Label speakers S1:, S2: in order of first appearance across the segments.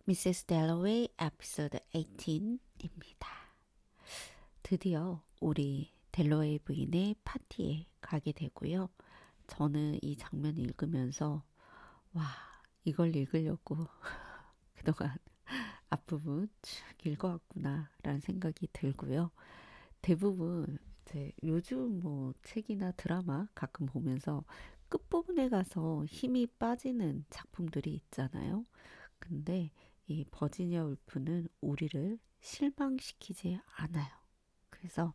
S1: 미세스 델러웨이 에피소드 18입니다. 드디어 우리 델러웨이 부인의 파티에 가게 되고요. 저는 이 장면 읽으면서 와, 이걸 읽으려고 그동안 앞부분 쭉 읽어왔구나 라는 생각이 들고요. 대부분 이제 요즘 뭐 책이나 드라마 가끔 보면서 끝부분에 가서 힘이 빠지는 작품들이 있잖아요. 근데 이 버지니아 울프는 우리를 실망시키지 않아요. 그래서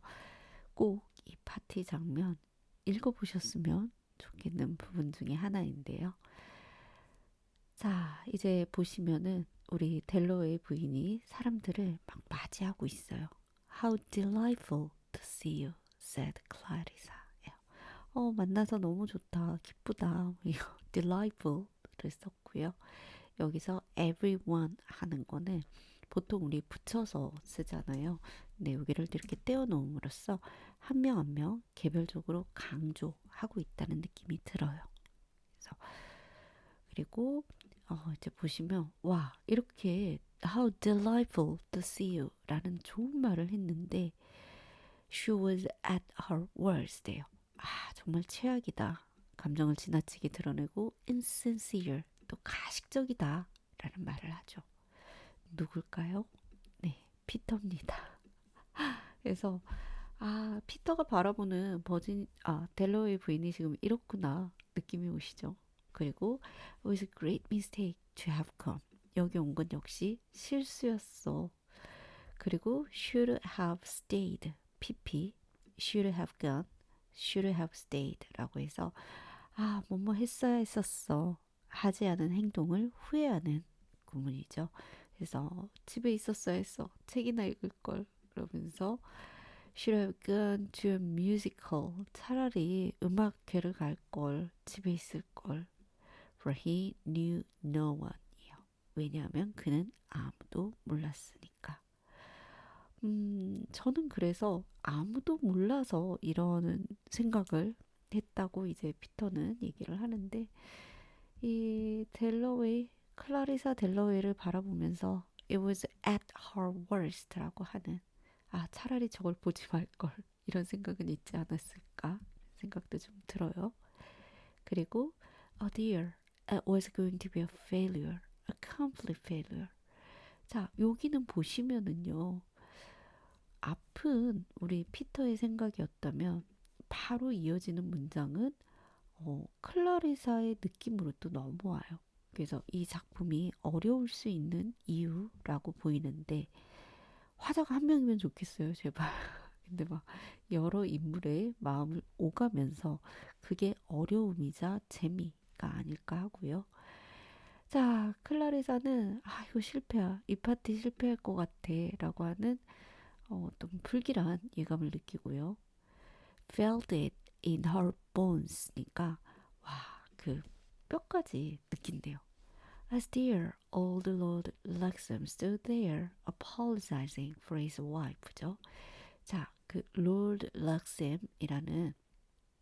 S1: 꼭 이 파티 장면 읽어보셨으면 좋겠는 부분 중에 하나인데요. 자, 이제 보시면은 우리 델로의 부인이 사람들을 막 맞이하고 있어요. How delightful to see you, said Clarissa. 만나서 너무 좋다, 기쁘다. 이거 delightful를 썼고요. 여기서 everyone 하는 거는 보통 우리 붙여서 쓰잖아요. 근데 여기를 이렇게 떼어놓음으로써 한 명 한 명 개별적으로 강조하고 있다는 느낌이 들어요. 그래서 그리고 이제 보시면 와 이렇게 How delightful to see you 라는 좋은 말을 했는데 She was at her worst예요. 정말 최악이다. 감정을 지나치게 드러내고 insincere 또 가식적이다 라는 말을 하죠. 누굴까요? 네, 피터입니다. 그래서 피터가 바라보는 델러의 부인이 지금 이렇구나 느낌이 오시죠. 그리고 it was a great mistake to have come. 여기 온 건 역시 실수였어. 그리고 should have stayed. PP should have gone, should have stayed 라고 해서 뭐뭐 했어야 했었어. 하지 않은 행동을 후회하는 구문이죠. 그래서 집에 있었어야 했어. 책이나 읽을 걸. 그러면서 should have gone to a musical. 차라리 음악회를 갈 걸. 집에 있을 걸. For he knew no one이요. 왜냐하면 그는 아무도 몰랐으니까. 저는 그래서 아무도 몰라서 이러는 생각을 했다고 이제 피터는 얘기를 하는데 이 델러웨이 클라리사 델러웨이를 바라보면서 It was at her worst라고 하는 차라리 저걸 보지 말걸 이런 생각은 있지 않았을까 생각도 좀 들어요. 그리고 Oh dear, it was going to be a failure, a complete failure. 자 여기는 보시면은요 아픈 우리 피터의 생각이었다면 바로 이어지는 문장은 클라리사의 느낌으로 또 넘어와요. 그래서 이 작품이 어려울 수 있는 이유라고 보이는데 화자가 한 명이면 좋겠어요, 제발. 근데 막 여러 인물의 마음을 오가면서 그게 어려움이자 재미가 아닐까 하고요. 자, 클라리사는 이거 실패야. 이 파티 실패할 것 같아. 라고 하는 좀 불길한 예감을 느끼고요. Felt it in her bones니까 그 뼈까지 느낀대요. As dear old Lord Lexham stood there apologizing for his wife죠. 자, 그 Lord Lexham이라는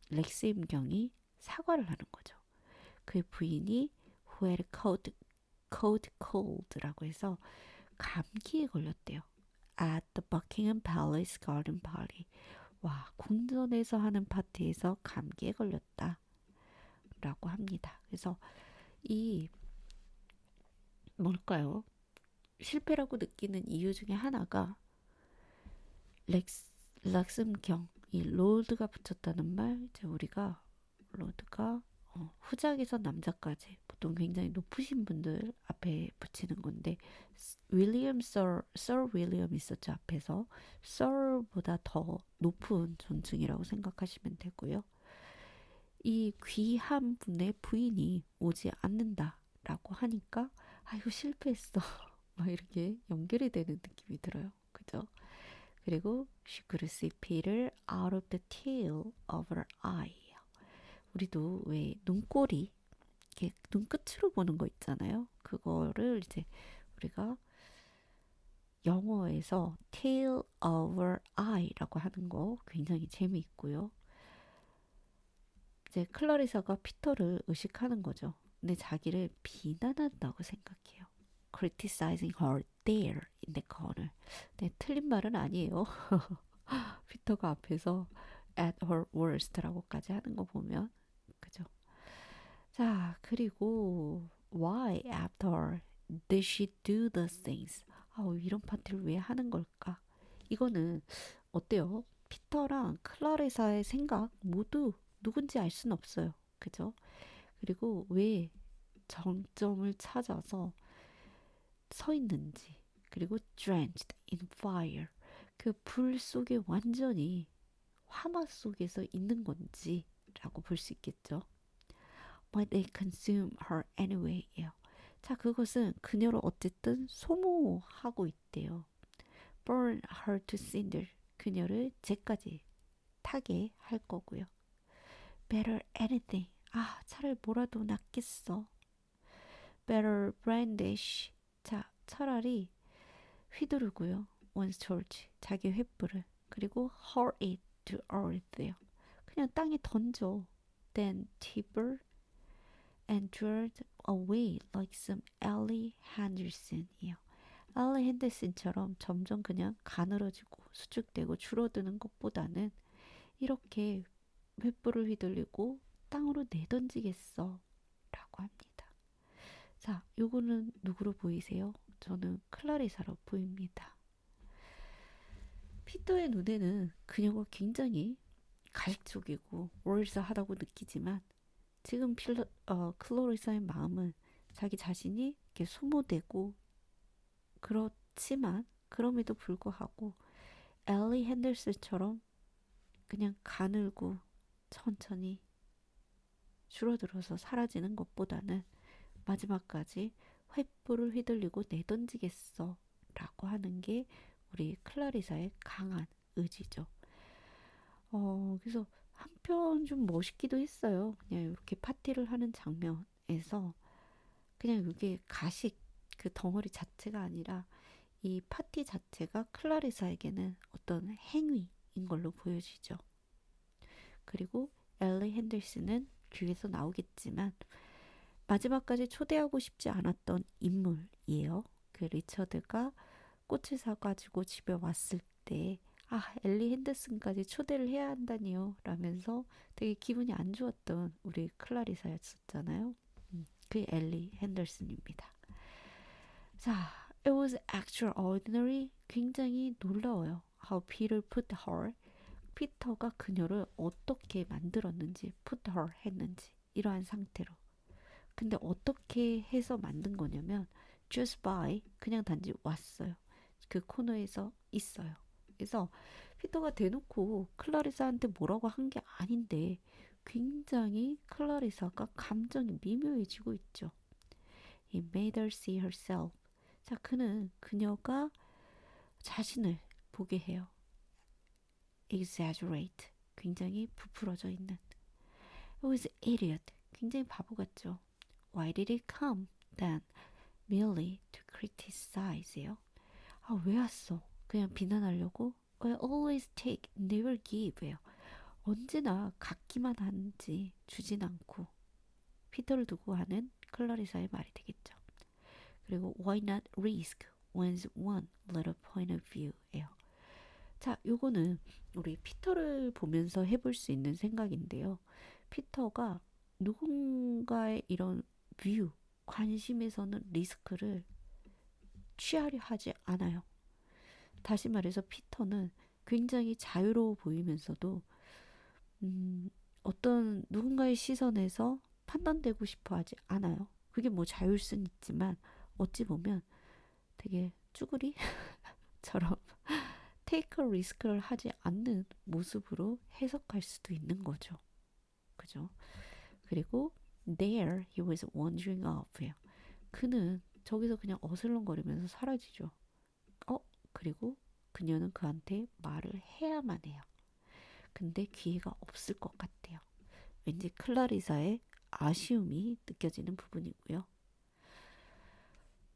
S1: 렉셈경이 사과를 하는 거죠. 그의 부인이 who had caught cold라고 해서 감기에 걸렸대요. At the Buckingham Palace Garden Party. 궁전에서 하는 파티에서 감기에 걸렸다. 라고 합니다. 그래서 이 뭘까요? 실패라고 느끼는 이유 중에 하나가 렉슨경, 이 롤드가 붙였다는 말, 이제 우리가 롤드가 후작에서 남자까지 보통 굉장히 높으신 분들 앞에 붙이는 건데 서 윌리엄 있었죠 앞에서 서보다 더 높은 존중이라고 생각하시면 되고요. 이 귀한 분의 부인이 오지 않는다라고 하니까 이거 실패했어 막 이렇게 연결이 되는 느낌이 들어요. 그죠? 그리고 she could see Peter out of the tail of her eye. 우리도 왜 눈꼬리 이렇게 눈끝으로 보는 거 있잖아요. 그거를 이제 우리가 영어에서 tail of her eye라고 하는 거 굉장히 재미있고요. 이제 클라리사가 피터를 의식하는 거죠. 근데 자기를 비난한다고 생각해요. criticizing her there in the corner. 네, 틀린 말은 아니에요. 피터가 앞에서 at her worst라고까지 하는 거 보면 그죠? 자, 그리고 why after did she do those things? 이런 파티를 왜 하는 걸까? 이거는 어때요? 피터랑 클라리사의 생각 모두 누군지 알 수는 없어요. 그죠? 그리고 왜 정점을 찾아서 서 있는지, 그리고 drenched in fire, 그 불 속에 완전히 화마 속에서 있는 건지라고 볼 수 있겠죠. But they consume her anyway. 예요. 자, 그것은 그녀를 어쨌든 소모하고 있대요. Burn her to cinder. 그녀를 재까지 타게 할 거고요. Better anything. 차라리 뭐라도 낫겠어. Better brandish. 자, 차라리 휘두르고요. One's torch. 자기 횃불을. 그리고 hurl it to earth요. 그냥 땅에 던져. Then tibber and drilled away like some Ellie Henderson이요. 엘리 핸더슨처럼 점점 그냥 가늘어지고 수축되고 줄어드는 것보다는 이렇게 횃불을 휘둘리고 땅으로 내던지겠어 라고 합니다. 자, 요거는 누구로 보이세요? 저는 클라리사로 보입니다. 피터의 눈에는 그녀가 굉장히 가식적이고 월사하다고 느끼지만 지금 클로리사의 마음은 자기 자신이 이렇게 소모되고 그렇지만 그럼에도 불구하고 엘리 핸더슨처럼 그냥 가늘고 천천히 줄어들어서 사라지는 것보다는 마지막까지 횃불을 휘둘리고 내던지겠어 라고 하는 게 우리 클라리사의 강한 의지죠. 그래서 한편 좀 멋있기도 했어요. 그냥 이렇게 파티를 하는 장면에서 그냥 이게 가식 그 덩어리 자체가 아니라 이 파티 자체가 클라리사에게는 어떤 행위인 걸로 보여지죠. 그리고 엘리 핸더슨은 뒤에서 나오겠지만 마지막까지 초대하고 싶지 않았던 인물이에요. 그 리처드가 꽃을 사가지고 집에 왔을 때 엘리 핸더슨까지 초대를 해야 한다니요 라면서 되게 기분이 안 좋았던 우리 클라리사였었잖아요. 그 엘리 핸더슨입니다. 자, it was extraordinary. 굉장히 놀라워요. How Peter put her. 피터가 그녀를 어떻게 만들었는지, put her 했는지 이러한 상태로. 근데 어떻게 해서 만든 거냐면 just by 그냥 단지 왔어요. 그 코너에서 있어요. 그래서 피터가 대놓고 클라리사한테 뭐라고 한 게 아닌데 굉장히 클라리사가 감정이 미묘해지고 있죠. He made her see herself. 자, 그녀가 자신을 보게 해요. Exaggerate. 굉장히 부풀어져 있는. It was idiot. 굉장히 바보 같죠. Why did it come then? Merely to criticize요. 왜 왔어? 그냥 비난하려고? I always take, never give요. 언제나 갖기만 하는지 주진 않고 피터를 두고 하는 클라리사의 말이 되겠죠. 그리고 why not risk one's one little point of view예요. 자, 요거는 우리 피터를 보면서 해볼 수 있는 생각인데요. 피터가 누군가의 이런 뷰, 관심에서는 리스크를 취하려 하지 않아요. 다시 말해서 피터는 굉장히 자유로워 보이면서도 어떤 누군가의 시선에서 판단되고 싶어 하지 않아요. 그게 뭐 자유일 순 있지만 어찌 보면 되게 쭈구리처럼 테이크 리스크를 하지 않는 모습으로 해석할 수도 있는 거죠. 그죠? 그리고 there he was wandering off예요. 그는 저기서 그냥 어슬렁거리면서 사라지죠. 그리고 그녀는 그한테 말을 해야만 해요. 근데 기회가 없을 것 같아요. 왠지 클라리사의 아쉬움이 느껴지는 부분이고요.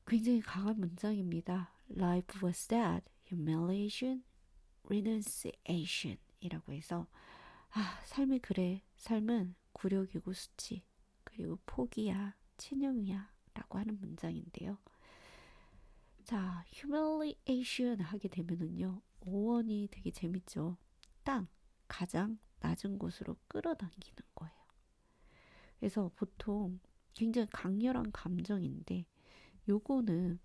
S1: 굉장히 강한 문장입니다. Life was sad, humiliation, renunciation 이라고 해서 삶이 그래. 삶은 굴욕이고 수치 그리고 포기야, 친용이야 라고 하는 문장인데요. 자, humiliation 하게 되면은요, 어원이 되게 재밌죠. 땅, 가장 낮은 곳으로 끌어당기는 거예요. 그래서 보통 굉장히 강렬한 감정인데, 요거는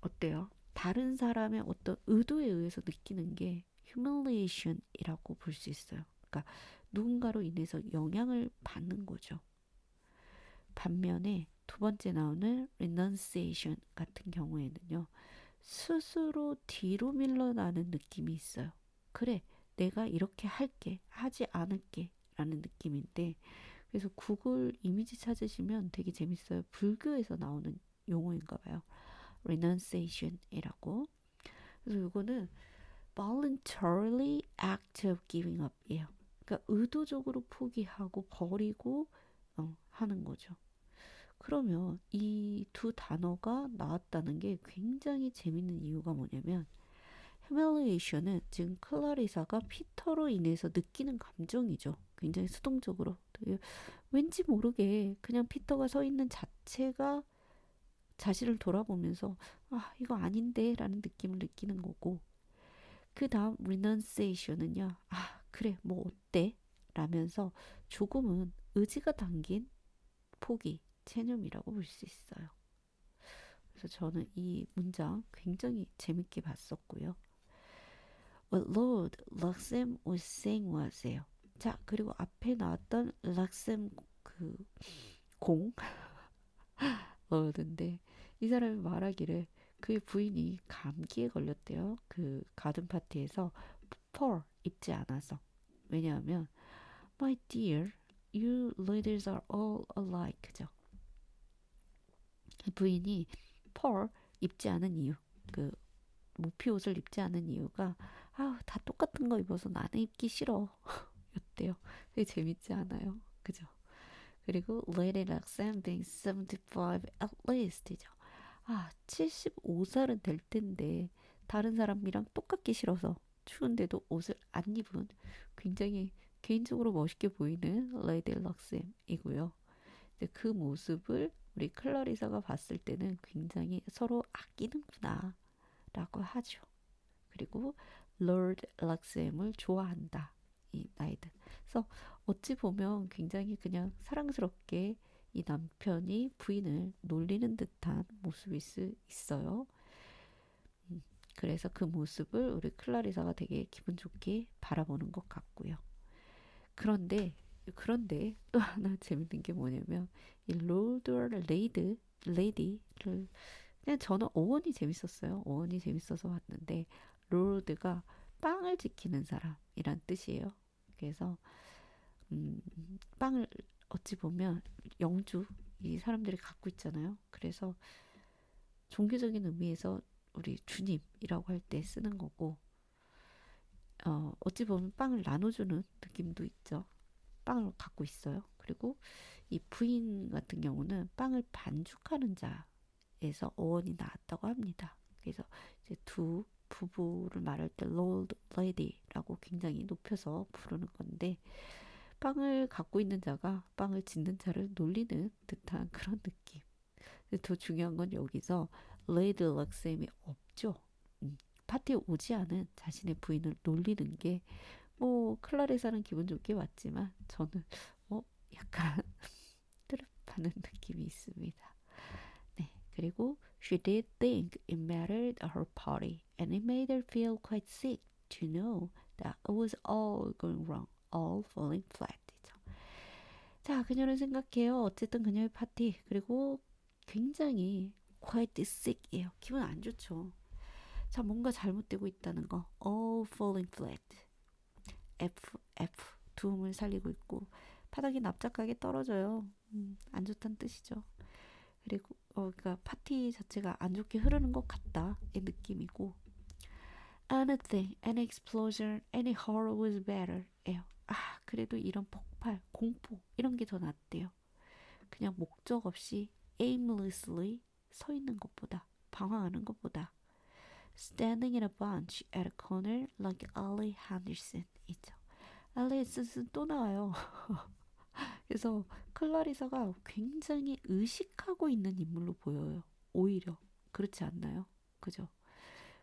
S1: 어때요? 다른 사람의 어떤 의도에 의해서 느끼는 게 humiliation이라고 볼 수 있어요. 그러니까 누군가로 인해서 영향을 받는 거죠. 반면에 두 번째 나오는 renunciation 같은 경우에는요, 스스로 뒤로 밀려나는 느낌이 있어요. 그래, 내가 이렇게 할게, 하지 않을게 라는 느낌인데, 그래서 구글 이미지 찾으시면 되게 재밌어요. 불교에서 나오는 용어인가 봐요. renunciation이라고. 그래서 이거는 voluntarily act of giving up이에요. 그러니까 의도적으로 포기하고 버리고 하는 거죠. 그러면 이 두 단어가 나왔다는 게 굉장히 재밌는 이유가 뭐냐면 humiliation은 지금 클라리사가 피터로 인해서 느끼는 감정이죠. 굉장히 수동적으로 왠지 모르게 그냥 피터가 서 있는 자체가 자신을 돌아보면서 아 이거 아닌데 라는 느낌을 느끼는 거고 그 다음 renunciation은요 아 그래 뭐 어때 라면서 조금은 의지가 담긴 포기 체념이라고 볼 수 있어요. 그래서 저는 이 문장 굉장히 재밌게 봤었고요. What Lord Luxem was saying was예요. 자 그리고 앞에 나왔던 락셈 그 공 러드인데 이 사람이 말하기를 그의 부인이 감기에 걸렸대요. 그 가든 파티에서 펄 입지 않아서. 왜냐하면 My dear, you ladies are all alike죠. 부인이 펄 입지 않은 이유, 그 모피 옷을 입지 않은 이유가 다 똑같은 거 입어서 나는 입기 싫어. 였대요. 되게 재밌지 않아요? 그죠? 그리고 Lady Luxem being 75 at least이죠. 75살은 될 텐데 다른 사람이랑 똑같기 싫어서 추운데도 옷을 안 입은 굉장히 개인적으로 멋있게 보이는 레이디 럭셈이고요. 그 모습을 우리 클라리사가 봤을 때는 굉장히 서로 아끼는구나 라고 하죠. 그리고 롤드 락셈을 좋아한다. 이 나이든. 그래서 어찌 보면 굉장히 그냥 사랑스럽게 이 남편이 부인을 놀리는 듯한 모습일 수 있어요. 그래서 그 모습을 우리 클라리사가 되게 기분 좋게 바라보는 것 같고요. 그런데 또 하나 재밌는 게 뭐냐면 이 롤드 레이디를 그냥 저는 어원이 재밌었어요. 어원이 재밌어서 봤는데 롤드가 빵을 지키는 사람이란 뜻이에요. 그래서 음, 빵을 어찌 보면 영주 이 사람들이 갖고 있잖아요. 그래서 종교적인 의미에서 우리 주님이라고 할 때 쓰는 거고 어찌 보면 빵을 나눠주는 느낌도 있죠. 빵을 갖고 있어요. 그리고 이 부인 같은 경우는 빵을 반죽하는 자에서 어원이 나왔다고 합니다. 그래서 이제 두 부부를 말할 때 Lord, Lady라고 굉장히 높여서 부르는 건데 빵을 갖고 있는 자가 빵을 짓는 자를 놀리는 듯한 그런 느낌. 근데 더 중요한 건 여기서 레이드 럭셈이 없죠. 파티에 오지 않은 자신의 부인을 놀리는 게 뭐 클라리사는 기분 좋게 왔지만 저는 어 약간 트립하는 느낌이 있습니다. 네, 그리고 she did think it mattered her party and it made her feel quite sick to know that it was all going wrong, all falling flat. 자, 그녀는 생각해요. 어쨌든 그녀의 파티 그리고 굉장히 quite sick이에요. 기분 안 좋죠. 자, 뭔가 잘못되고 있다는 거. all falling flat. F 도움을 살리고 있고 바닥이 납작하게 떨어져요. 안 좋다는 뜻이죠. 그리고 그러니까 파티 자체가 안 좋게 흐르는 것 같다 이 느낌이고 anything, any explosion, any horror was better. 예요. 그래도 이런 폭발, 공포 이런 게 더 낫대요. 그냥 목적 없이 aimlessly 서 있는 것보다 방황하는 것보다 standing in a bunch at a corner like Ali Henderson 있죠. Ali Henderson 또 나와요. 그래서 클라리사가 굉장히 의식하고 있는 인물로 보여요. 오히려 그렇지 않나요? 그죠?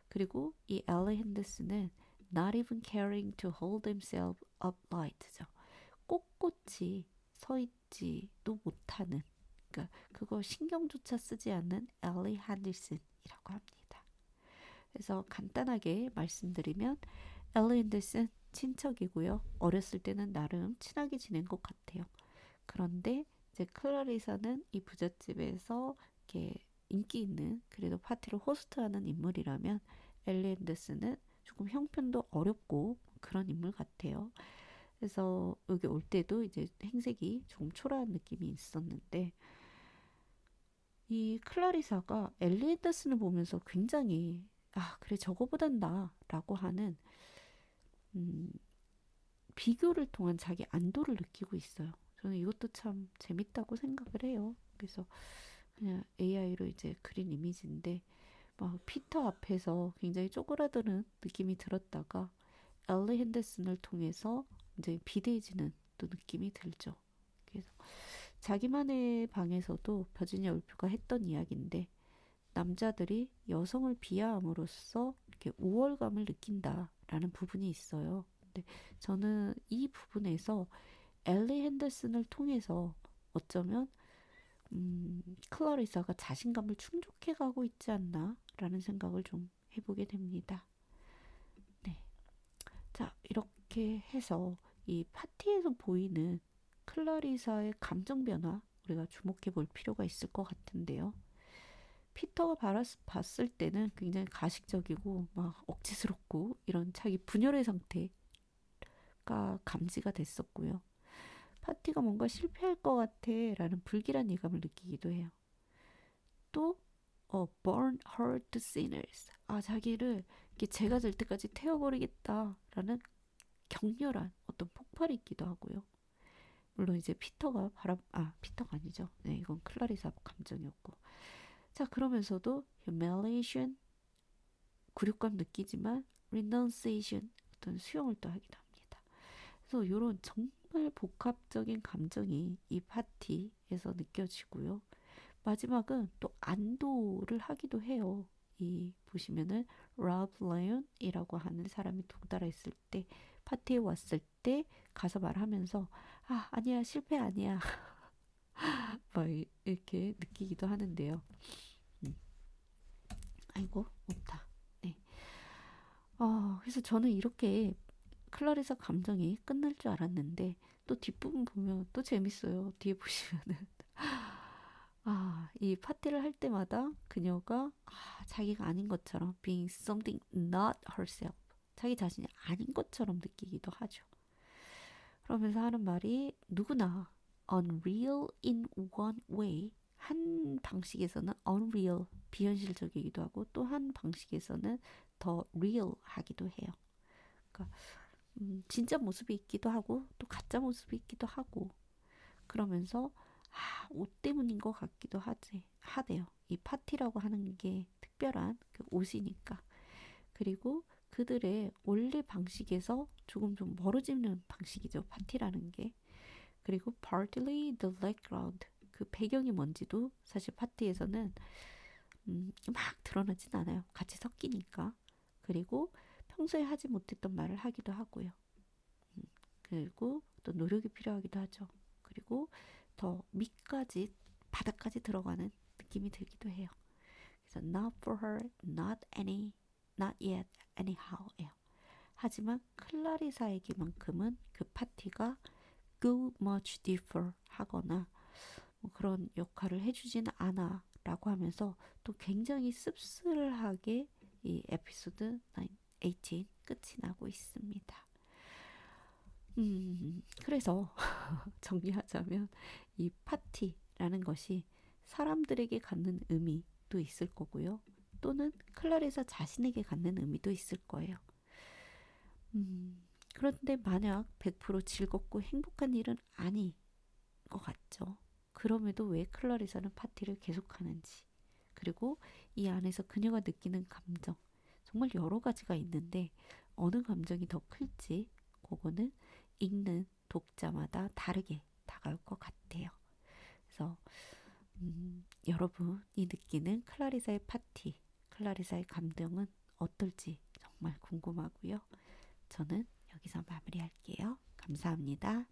S1: 그리고 이 엘리 핸더슨은 not even caring to hold themselves upright죠. 꼿꼿이 서 있지도 못하는, 그러니까 그거 신경조차 쓰지 않는 엘리 핸더슨이라고 합니다. 그래서 간단하게 말씀드리면 엘리 핸더슨 친척이고요. 어렸을 때는 나름 친하게 지낸 것 같아요. 그런데 이제 클라리사는 이 부잣집에서 이렇게 인기 있는 그래도 파티를 호스트하는 인물이라면 엘리 앤더슨은 조금 형편도 어렵고 그런 인물 같아요. 그래서 여기 올 때도 이제 행색이 조금 초라한 느낌이 있었는데 이 클라리사가 엘리 앤더슨을 보면서 굉장히 그래 저거보단 나라고 하는 음, 비교를 통한 자기 안도를 느끼고 있어요. 저는 이것도 참 재밌다고 생각을 해요. 그래서 그냥 AI로 이제 그린 이미지인데 막 피터 앞에서 굉장히 쪼그라드는 느낌이 들었다가 엘리 핸더슨을 통해서 이제 비대해지는 또 느낌이 들죠. 그래서 자기만의 방에서도 버지니아 울프가 했던 이야기인데 남자들이 여성을 비하함으로써 이렇게 우월감을 느낀다라는 부분이 있어요. 근데 저는 이 부분에서 엘리 핸더슨을 통해서 어쩌면 클라리사가 자신감을 충족해가고 있지 않나라는 생각을 좀 해보게 됩니다. 네, 자 이렇게 해서 이 파티에서 보이는 클라리사의 감정 변화 우리가 주목해 볼 필요가 있을 것 같은데요. 피터가 봤을 때는 굉장히 가식적이고 막 억지스럽고 이런 자기 분열의 상태가 감지가 됐었고요. 파티가 뭔가 실패할 것 같아 라는 불길한 예감을 느끼기도 해요. 또 burn her to sinners. 자기를 이렇게 죄가 될 때까지 태워버리겠다라는 격렬한 어떤 폭발이 있기도 하고요. 물론 이제 피터가 아니죠. 네, 이건 클라리사 감정이었고. 자, 그러면서도 humiliation, 굴욕감 느끼지만 renunciation, 어떤 수용을 또 하기도 합니다. 그래서 이런 정말 복합적인 감정이 이 파티에서 느껴지고요. 마지막은 또 안도를 하기도 해요. 이 보시면은 로브 레온이라고 하는 사람이 동따라 있을 때 파티에 왔을 때 가서 말하면서 아니야 실패 아니야 막 이렇게 느끼기도 하는데요. 음, 아이고 없다. 네. 그래서 저는 이렇게 클라리사 감정이 끝날 줄 알았는데 또 뒷부분 보면 또 재밌어요. 뒤에 보시면은 이 파티를 할 때마다 그녀가 자기가 아닌 것처럼 being something not herself, 자기 자신이 아닌 것처럼 느끼기도 하죠. 그러면서 하는 말이 누구나 unreal in one way, 한 방식에서는 unreal, 비현실적이기도 하고 또 한 방식에서는 더 real 하기도 해요. 그러니까 진짜 모습이 있기도 하고 또 가짜 모습이 있기도 하고 그러면서 옷 때문인 것 같기도 하대요. 이 파티라고 하는 게 특별한 그 옷이니까. 그리고 그들의 원래 방식에서 조금 좀 멀어지는 방식이죠. 파티라는 게. 그리고 partly the background. 그 배경이 뭔지도 사실 파티에서는 막 드러나진 않아요. 같이 섞이니까. 그리고 평소에 하지 못했던 말을 하기도 하고요. 그리고 또 노력이 필요하기도 하죠. 그리고 더 밑까지 바닥까지 들어가는 느낌이 들기도 해요. 그래서 not for her, not yet, anyhow예요. 하지만 클라리사에게만큼은 그 파티가 go much deeper 하거나 뭐 그런 역할을 해주지는 않아 라고 하면서 또 굉장히 씁쓸하게 이 에피소드 18 끝이 나고 있습니다. 그래서 정리하자면 이 파티라는 것이 사람들에게 갖는 의미도 있을 거고요. 또는 클라리사 자신에게 갖는 의미도 있을 거예요. 그런데 만약 100% 즐겁고 행복한 일은 아닌 것 같죠. 그럼에도 왜 클라리사는 파티를 계속하는지, 그리고 이 안에서 그녀가 느끼는 감정, 정말 여러 가지가 있는데 어느 감정이 더 클지 그거는 읽는 독자마다 다르게 다가올 것 같아요. 그래서 여러분이 느끼는 클라리사의 파티 클라리사의 감정은 어떨지 정말 궁금하고요. 저는 여기서 마무리할게요. 감사합니다.